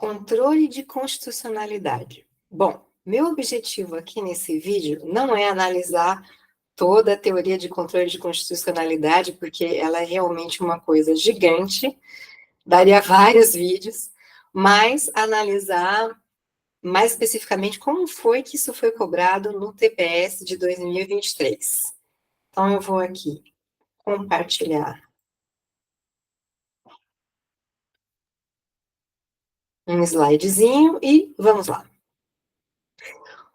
Controle de constitucionalidade. Bom, meu objetivo aqui nesse vídeo não é analisar toda a teoria de controle de constitucionalidade, porque ela é realmente uma coisa gigante, daria vários vídeos, mas analisar mais especificamente como foi que isso foi cobrado no TPS de 2023. Então, eu vou aqui compartilhar um slidezinho e vamos lá.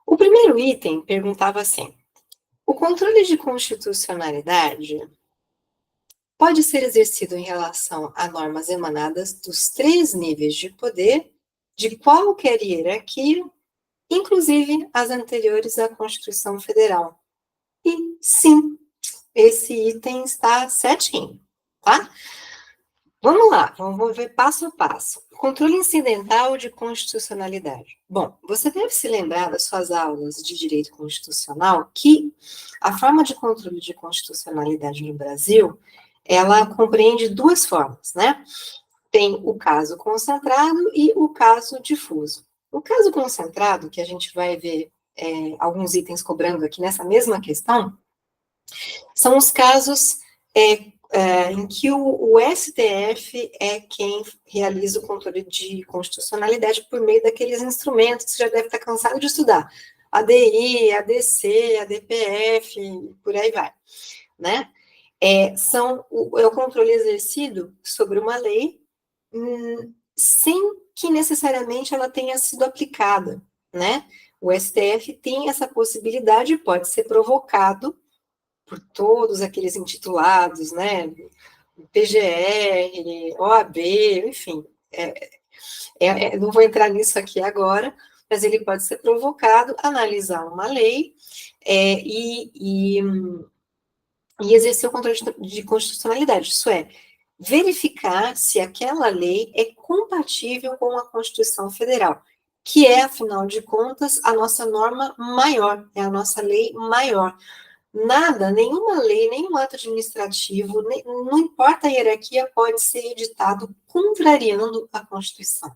O primeiro item perguntava assim: o controle de constitucionalidade pode ser exercido em relação a normas emanadas dos 3 níveis de poder de qualquer hierarquia, inclusive as anteriores à Constituição Federal. E sim, esse item está certinho, tá? Vamos lá, vamos ver passo a passo. Controle incidental de constitucionalidade. Bom, você deve se lembrar das suas aulas de direito constitucional que a forma de controle de constitucionalidade no Brasil, ela compreende 2 formas, né? Tem o caso concentrado e o caso difuso. O caso concentrado, que a gente vai ver alguns itens cobrando aqui nessa mesma questão, são os casos em que o STF é quem realiza o controle de constitucionalidade por meio daqueles instrumentos que você já deve estar cansado de estudar. ADI, ADC, ADPF, por aí vai, né? É o controle exercido sobre uma lei sem que necessariamente ela tenha sido aplicada, né? O STF tem essa possibilidade, pode ser provocado por todos aqueles intitulados, né? PGR, OAB, enfim. Não vou entrar nisso aqui agora, mas ele pode ser provocado, analisar uma lei e exercer o controle de constitucionalidade, isso é, verificar se aquela lei é compatível com a Constituição Federal, que é, afinal de contas, a nossa norma maior, é a nossa lei maior. Nada, nenhuma lei, nenhum ato administrativo, não importa a hierarquia, pode ser editado contrariando a Constituição.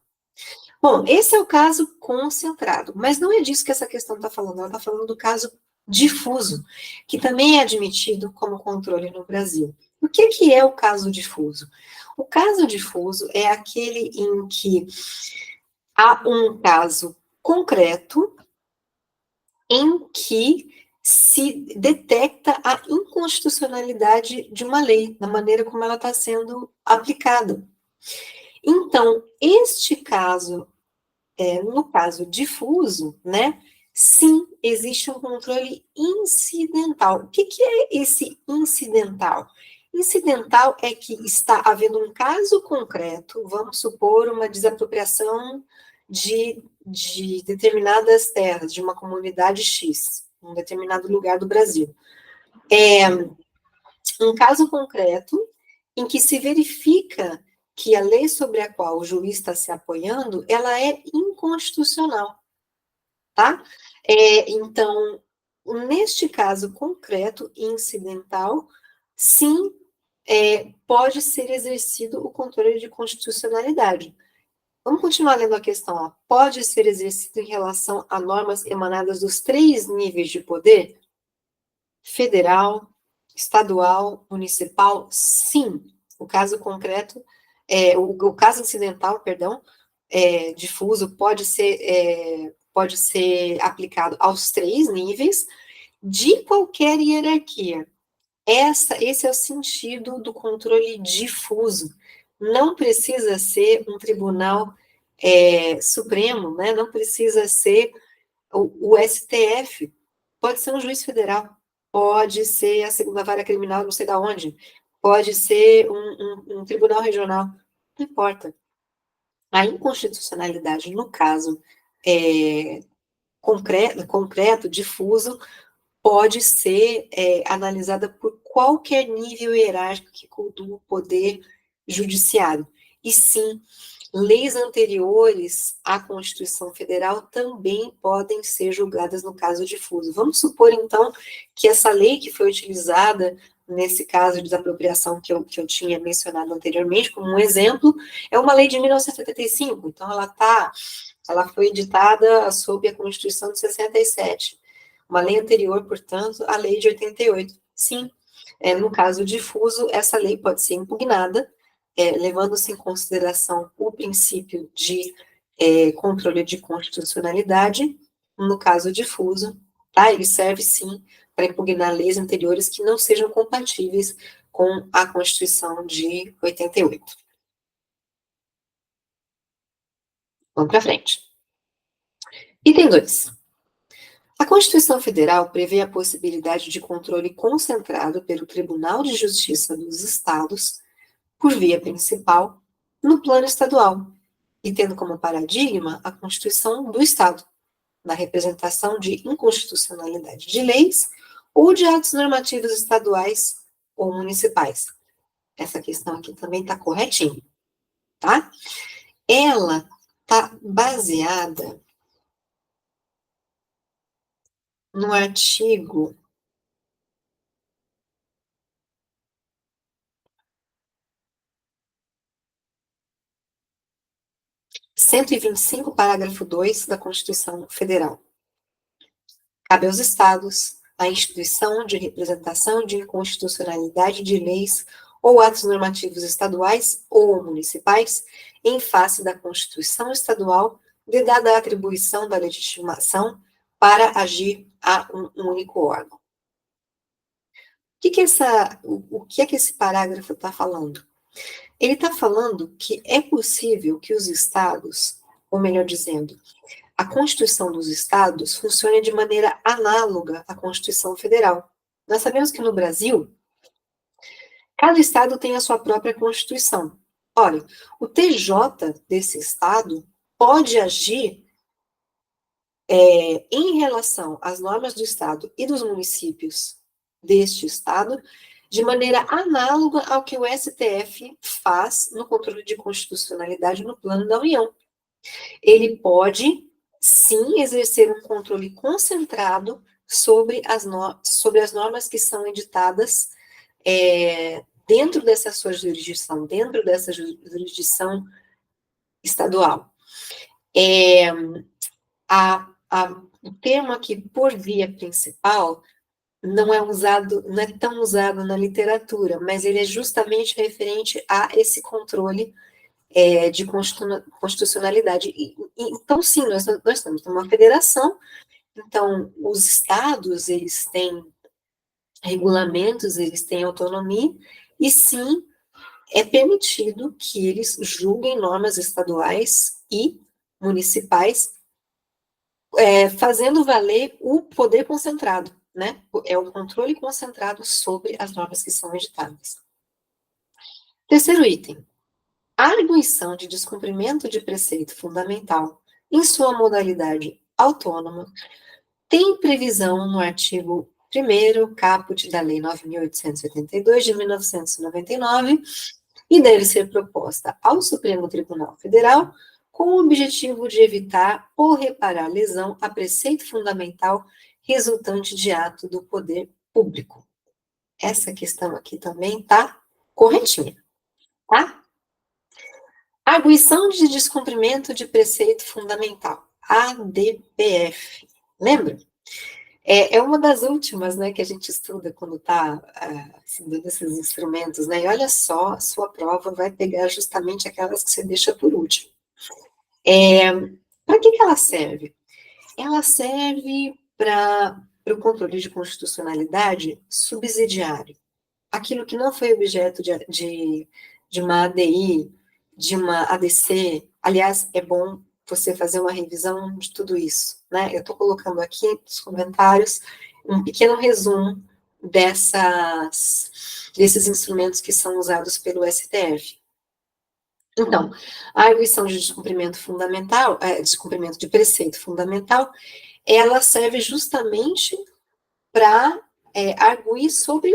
Bom, esse é o caso concentrado, mas não é disso que essa questão está falando, ela está falando do caso difuso, que também é admitido como controle no Brasil. O que é o caso difuso? O caso difuso é aquele em que há um caso concreto em que se detecta a inconstitucionalidade de uma lei, da maneira como ela está sendo aplicada. Então, este caso, no caso difuso, né, sim, existe um controle incidental. O que é esse incidental? Incidental é que está havendo um caso concreto, vamos supor uma desapropriação de determinadas terras, de uma comunidade X, em um determinado lugar do Brasil. Um caso concreto em que se verifica que a lei sobre a qual o juiz está se apoiando, ela é inconstitucional, tá? Então, neste caso concreto, incidental, sim, pode ser exercido o controle de constitucionalidade. Vamos continuar lendo a questão. Ó. Pode ser exercido em relação a normas emanadas dos 3 níveis de poder? Federal, estadual, municipal? Sim. O caso concreto, o caso incidental, perdão, difuso, pode ser aplicado aos 3 níveis de qualquer hierarquia. Esse é o sentido do controle difuso. Não precisa ser um tribunal supremo, né? Não precisa ser o STF, pode ser um juiz federal, pode ser a segunda vara criminal, não sei da onde, pode ser um tribunal regional, não importa. A inconstitucionalidade, no caso concreto, difuso, pode ser analisada por qualquer nível hierárquico do poder judiciário. E sim, leis anteriores à Constituição Federal também podem ser julgadas no caso difuso. Vamos supor, então, que essa lei que foi utilizada nesse caso de desapropriação que eu tinha mencionado anteriormente, como um exemplo, é uma lei de 1975, então ela foi editada sob a Constituição de 67. Uma lei anterior, portanto, à lei de 88. Sim, no caso difuso, essa lei pode ser impugnada, levando-se em consideração o princípio de controle de constitucionalidade, no caso difuso, tá? Ele serve, sim, para impugnar leis anteriores que não sejam compatíveis com a Constituição de 88. Vamos para frente. Item 2. A Constituição Federal prevê a possibilidade de controle concentrado pelo Tribunal de Justiça dos Estados, por via principal, no plano estadual, e tendo como paradigma a Constituição do Estado, na representação de inconstitucionalidade de leis ou de atos normativos estaduais ou municipais. Essa questão aqui também está corretinha, tá? Ela está baseada no artigo 125, parágrafo 2 da Constituição Federal. Cabe aos Estados a instituição de representação de inconstitucionalidade de leis ou atos normativos estaduais ou municipais em face da Constituição Estadual, vedada a atribuição da legitimação para agir a um único órgão. O que é que esse parágrafo está falando? Ele está falando que é possível que os estados, ou melhor dizendo, a Constituição dos estados funcione de maneira análoga à Constituição Federal. Nós sabemos que no Brasil, cada estado tem a sua própria Constituição. Olha, o TJ desse estado pode agir em relação às normas do estado e dos municípios deste estado de maneira análoga ao que o STF faz no controle de constitucionalidade no plano da União. Ele pode, sim, exercer um controle concentrado sobre as normas que são editadas dentro dessa sua jurisdição, dentro dessa jurisdição estadual. O termo aqui, por via principal, não é tão usado na literatura, mas ele é justamente referente a esse controle de constitucionalidade. Então, sim, nós estamos numa federação, então, os estados, eles têm regulamentos, eles têm autonomia, e sim, é permitido que eles julguem normas estaduais e municipais, fazendo valer o poder concentrado, né? É o controle concentrado sobre as normas que são editadas. Terceiro item. A arguição de descumprimento de preceito fundamental, em sua modalidade autônoma, tem previsão no artigo 1º caput da Lei 9.882, de 1999, e deve ser proposta ao Supremo Tribunal Federal com o objetivo de evitar ou reparar lesão a preceito fundamental resultante de ato do poder público. Essa questão aqui também está corretinha, tá? Arguição de descumprimento de preceito fundamental, ADPF. Lembra? É uma das últimas, né, que a gente estuda quando está estudando esses instrumentos, né? E olha só, a sua prova vai pegar justamente aquelas que você deixa por último. Para que ela serve? Ela serve para o controle de constitucionalidade subsidiário. Aquilo que não foi objeto de uma ADI, de uma ADC. Aliás, é bom você fazer uma revisão de tudo isso, né? Eu estou colocando aqui nos comentários um pequeno resumo desses instrumentos que são usados pelo STF. Então, a arguição de descumprimento fundamental, descumprimento de preceito fundamental, ela serve justamente para arguir sobre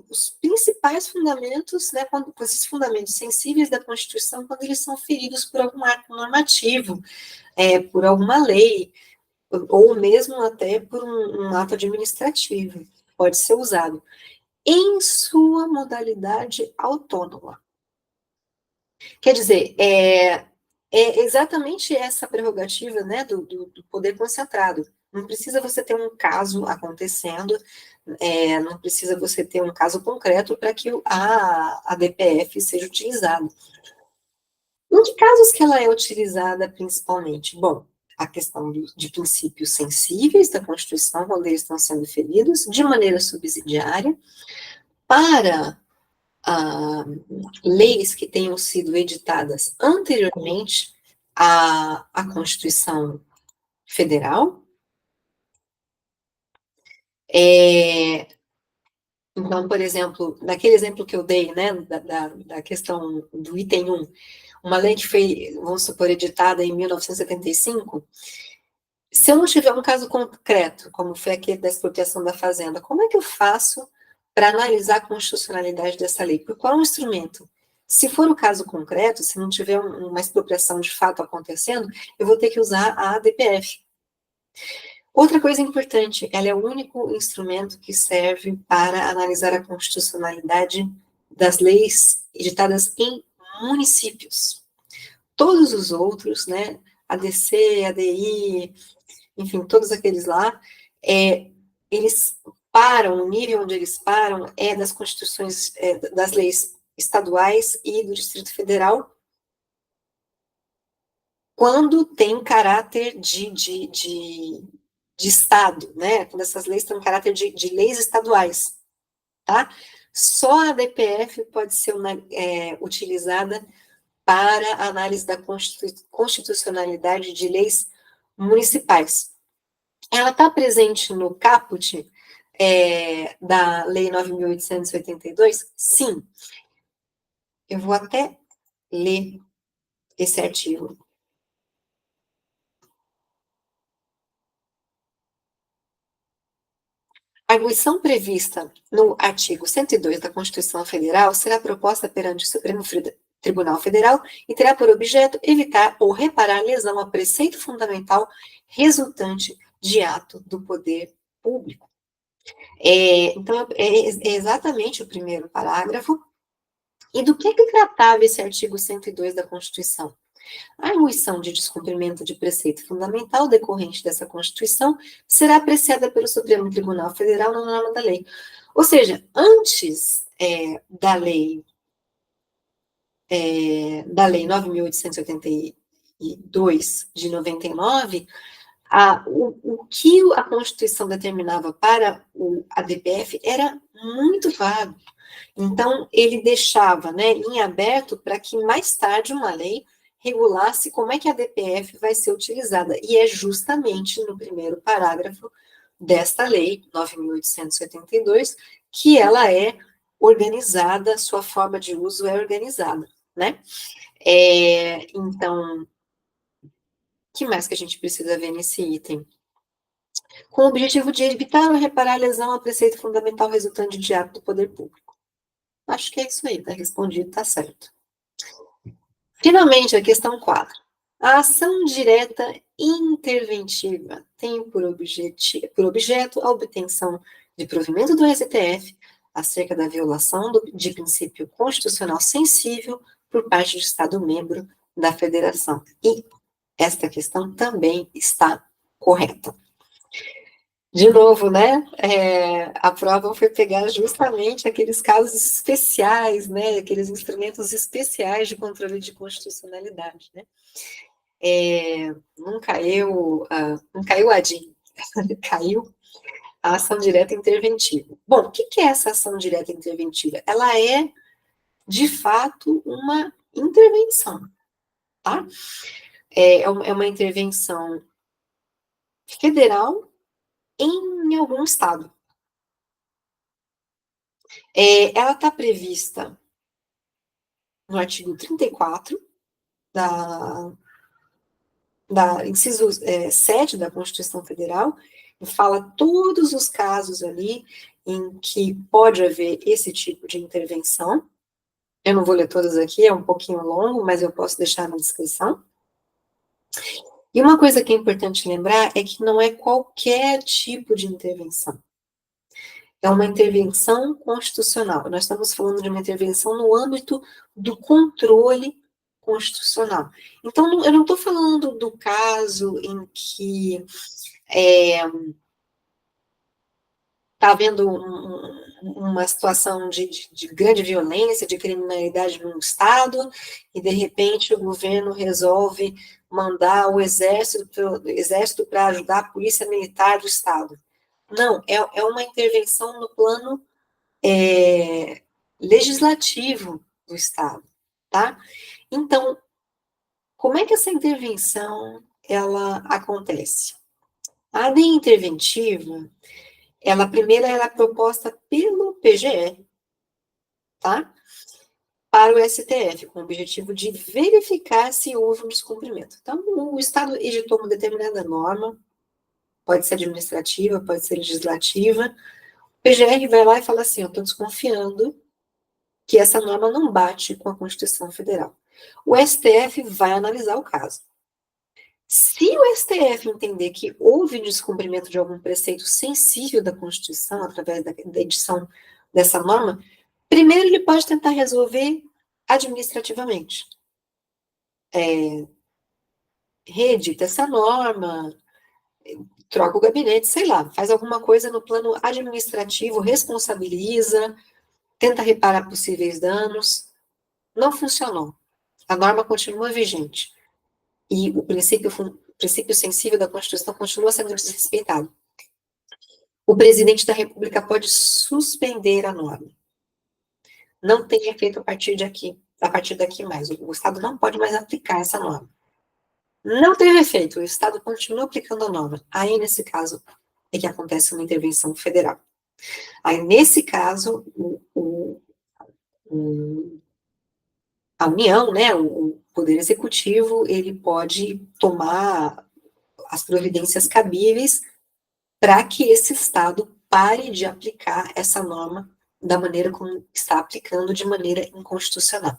os principais fundamentos, né, esses fundamentos sensíveis da Constituição, quando eles são feridos por algum ato normativo, por alguma lei, ou mesmo até por um ato administrativo, pode ser usado. em sua modalidade autônoma. Quer dizer, é exatamente essa prerrogativa, né, do poder concentrado. Não precisa você ter um caso acontecendo, não precisa você ter um caso concreto para que a DPF seja utilizada. Em que casos que ela é utilizada principalmente? Bom, a questão de princípios sensíveis da Constituição, quando eles estão sendo feridos, de maneira subsidiária, para leis que tenham sido editadas anteriormente à Constituição Federal. Então, por exemplo, naquele exemplo que eu dei, né, da questão do item 1, uma lei que foi, vamos supor, editada em 1975, se eu não tiver um caso concreto, como foi aquele da expropriação da fazenda, como é que eu faço para analisar a constitucionalidade dessa lei? Por qual instrumento? Se for o caso concreto, se não tiver uma expropriação de fato acontecendo, eu vou ter que usar a ADPF. Outra coisa importante, ela é o único instrumento que serve para analisar a constitucionalidade das leis editadas em municípios. Todos os outros, né, ADC, ADI, enfim, todos aqueles lá, eles param, o nível onde eles param é das constituições, das leis estaduais e do Distrito Federal, quando tem caráter de Estado, né? Quando essas leis têm caráter de leis estaduais, tá? Só a DPF pode ser utilizada para análise da constitucionalidade de leis municipais. Ela está presente no caput da Lei 9.882? Sim. Eu vou até ler esse artigo. A arguição prevista no artigo 102 da Constituição Federal será proposta perante o Supremo Tribunal Federal e terá por objeto evitar ou reparar lesão a preceito fundamental resultante de ato do poder público. Então, é exatamente o primeiro parágrafo. E do que tratava esse artigo 102 da Constituição? A arguição de descumprimento de preceito fundamental decorrente dessa Constituição será apreciada pelo Supremo Tribunal Federal na norma da lei. Ou seja, antes da lei 9.882 de 99, o que a Constituição determinava para a DPF era muito vago. Então, ele deixava, né, em aberto para que mais tarde uma lei regulasse como é que a DPF vai ser utilizada. E é justamente no primeiro parágrafo desta lei, 9.882, que ela é organizada, sua forma de uso é organizada, né? Então, o que mais que a gente precisa ver nesse item? Com o objetivo de evitar ou reparar a lesão a preceito fundamental resultante de ato do poder público. Acho que é isso aí, tá respondido, tá certo. Finalmente, a questão 4. A ação direta interventiva tem por objeto a obtenção de provimento do STF acerca da violação de princípio constitucional sensível por parte de Estado membro da Federação. E esta questão também está correta. De novo, né, a prova foi pegar justamente aqueles casos especiais, né, aqueles instrumentos especiais de controle de constitucionalidade, né. Não caiu a DIN, caiu a ação direta interventiva. Bom, o que é essa ação direta interventiva? Ela é, de fato, uma intervenção, tá? É uma intervenção federal em algum estado. Ela está prevista no artigo 34 inciso 7 da Constituição Federal, e fala todos os casos ali em que pode haver esse tipo de intervenção. Eu não vou ler todas aqui, é um pouquinho longo, mas eu posso deixar na descrição. E uma coisa que é importante lembrar é que não é qualquer tipo de intervenção. É uma intervenção constitucional. Nós estamos falando de uma intervenção no âmbito do controle constitucional. Então, eu não estou falando do caso em que está havendo uma situação de grande violência, de criminalidade num estado, e de repente o governo resolve mandar o exército para ajudar a polícia militar do estado. Não, é uma intervenção no plano legislativo do estado, tá? Então, como é que essa intervenção ela acontece? A lei interventiva, primeiro ela é proposta pelo PGE, tá? Para o STF, com o objetivo de verificar se houve um descumprimento. Então, o Estado editou uma determinada norma, pode ser administrativa, pode ser legislativa, o PGR vai lá e fala assim, eu estou desconfiando que essa norma não bate com a Constituição Federal. O STF vai analisar o caso. Se o STF entender que houve descumprimento de algum preceito sensível da Constituição, através da edição dessa norma, primeiro ele pode tentar resolver administrativamente. Reedita essa norma, troca o gabinete, sei lá, faz alguma coisa no plano administrativo, responsabiliza, tenta reparar possíveis danos. Não funcionou. A norma continua vigente. E o princípio sensível da Constituição continua sendo desrespeitado. O presidente da República pode suspender a norma. Não tem efeito a partir daqui mais. O Estado não pode mais aplicar essa norma. Não teve efeito, o Estado continua aplicando a norma. Aí, nesse caso, é que acontece uma intervenção federal. Aí, nesse caso, a União, né, o Poder Executivo, ele pode tomar as providências cabíveis para que esse Estado pare de aplicar essa norma da maneira como está aplicando, de maneira inconstitucional.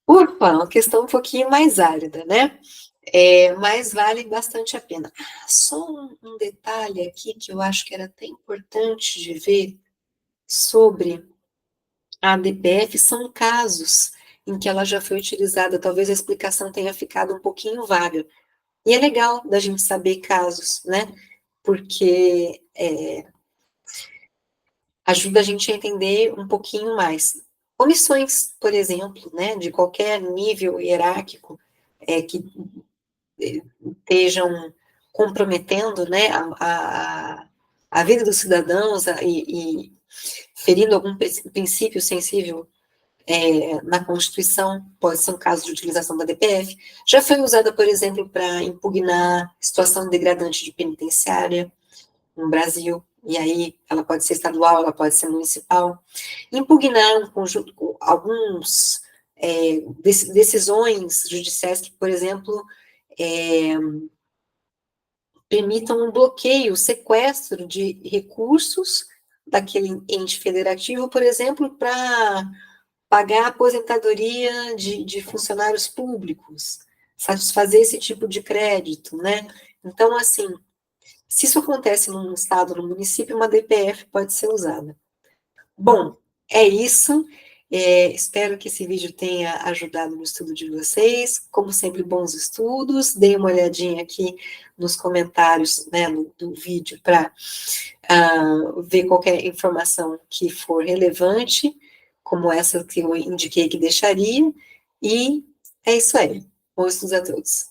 Ufa, uma questão um pouquinho mais árida, né? Mas vale bastante a pena. Só um detalhe aqui que eu acho que era até importante de ver sobre a DPF, são casos em que ela já foi utilizada, talvez a explicação tenha ficado um pouquinho vaga. E é legal da gente saber casos, né? Porque ajuda a gente a entender um pouquinho mais. Omissões, por exemplo, né, de qualquer nível hierárquico que estejam comprometendo, né, a vida dos cidadãos e ferindo algum princípio sensível na Constituição, pode ser um caso de utilização da DPF. Já foi usada, por exemplo, para impugnar situação degradante de penitenciária no Brasil, e aí ela pode ser estadual, ela pode ser municipal. Impugnar um conjunto, alguns decisões judiciais que, por exemplo, permitam um bloqueio, sequestro de recursos daquele ente federativo, por exemplo, para pagar a aposentadoria de funcionários públicos, satisfazer esse tipo de crédito, né? Então, assim, se isso acontece num estado, num município, uma DPF pode ser usada. Bom, é isso. Espero que esse vídeo tenha ajudado no estudo de vocês. Como sempre, bons estudos. Deem uma olhadinha aqui nos comentários, né, do vídeo para ver qualquer informação que for relevante, como essa que eu indiquei que deixaria. E é isso aí. Bons estudos a todos.